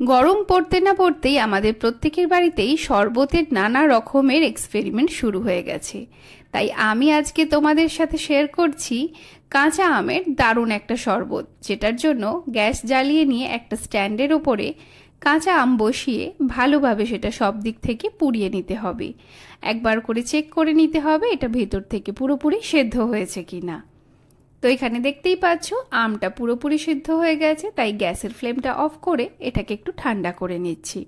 গরম পড়তে না পড়তেই আমাদের প্রত্যেকের বাড়িতেই শরবতের নানা রকমের এক্সপেরিমেন্ট শুরু হয়ে গেছে। তাই আমি আজকে তোমাদের সাথে শেয়ার করছি কাঁচা আমের দারুণ একটা শরবত, যেটার জন্য গ্যাস জ্বালিয়ে নিয়ে একটা স্ট্যান্ডের ওপরে কাঁচা আম বসিয়ে ভালোভাবে সেটা সব দিক থেকে পুড়িয়ে নিতে হবে। একবার করে চেক করে নিতে হবে এটা ভেতর থেকে পুরোপুরি সেদ্ধ হয়েছে কিনা। তো এখানে দেখতেই পাচ্ছ আমটা পুরোপুরি সিদ্ধ হয়ে গেছে, তাই গ্যাসের ফ্লেমটা অফ করে এটাকে একটু ঠান্ডা করে নিচ্ছি।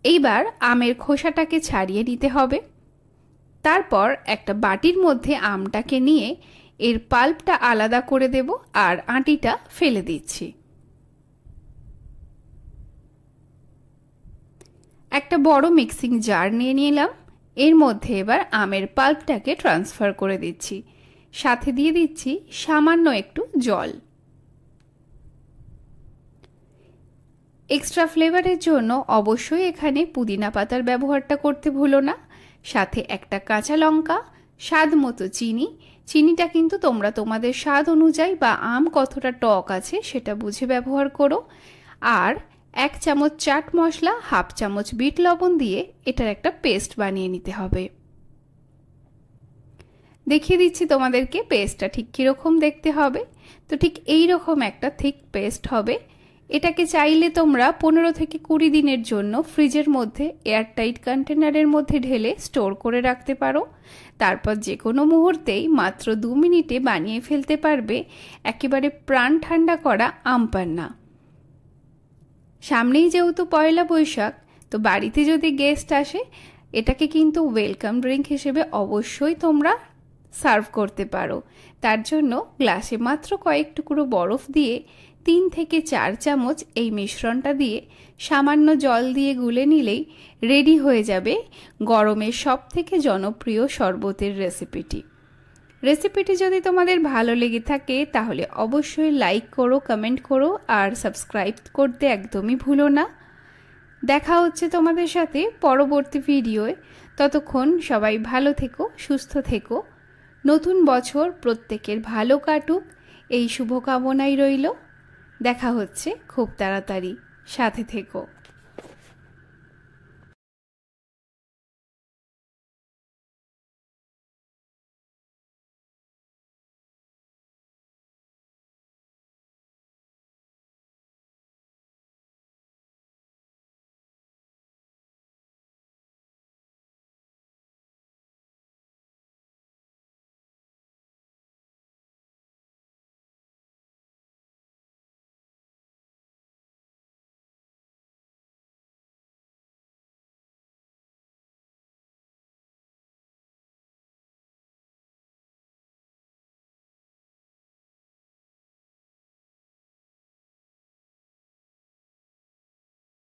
এইবার আমের খোসাটাকে ছাড়িয়ে নিতে হবে। তারপর একটা বাটির মধ্যে আমটাকে নিয়ে এর পাল্পটা আলাদা করে দেব আর আটিটা ফেলে দিচ্ছি। একটা বড় মিক্সিং জার নিয়ে নিলাম। এর মধ্যে এবার আমের পাল্পটাকে ট্রান্সফার করে দিচ্ছি, সাথে দিয়ে দিচ্ছি সামান্য একটু জল। এক্সট্রা ফ্লেভারের জন্য অবশ্যই এখানে পুদিনা পাতার ব্যবহারটা করতে ভুলো না। সাথে একটা কাঁচা লঙ্কা, স্বাদ মতো চিনি। চিনিটা কিন্তু তোমরা তোমাদের স্বাদ অনুযায়ী বা আম কতটা টক আছে সেটা বুঝে ব্যবহার করো। আর 1 চামচ চাট মশলা, হাফ চামচ বিট লবণ দিয়ে এটার একটা পেস্ট বানিয়ে নিতে হবে। দেখিয়ে দিচ্ছি তোমাদেরকে পেস্টটা ঠিক কীরকম দেখতে হবে। তো ঠিক এই রকম একটা থিক পেস্ট হবে। এটাকে চাইলে তোমরা 15 থেকে 20 দিনের জন্য ফ্রিজের মধ্যে এয়ারটাইট কন্টেনারের মধ্যে ঢেলে স্টোর করে রাখতে পারো। তারপর যে কোনো মুহূর্তেই মাত্র 2 মিনিটে বানিয়ে ফেলতে পারবে একেবারে প্রাণ ঠান্ডা করা আম পান্না। সামনেই যেহেতু পয়লা বৈশাখ, তো বাড়িতে যদি গেস্ট আসে এটাকে কিন্তু ওয়েলকাম ড্রিঙ্ক হিসেবে অবশ্যই তোমরা সার্ভ করতে পারো। তার জন্য গ্লাসে মাত্র কয়েক টুকরো বরফ দিয়ে 3 থেকে 4 চামচ এই মিশ্রণটা দিয়ে সামান্য জল দিয়ে গুলে নিলেই রেডি হয়ে যাবে গরমের সবথেকে জনপ্রিয় শরবতের রেসিপিটি যদি তোমাদের ভালো লেগে থাকে তাহলে অবশ্যই লাইক করো, কমেন্ট করো আর সাবস্ক্রাইব করতে একদমই ভুলো না। দেখা হচ্ছে তোমাদের সাথে পরবর্তী ভিডিওয়। ততক্ষণ সবাই ভালো থেকো, সুস্থ থেকো। নতুন বছর প্রত্যেকের ভালো কাটুক এই শুভকামনাই রইল। দেখা হচ্ছে খুব তাড়াতাড়ি, সাথে থেকো।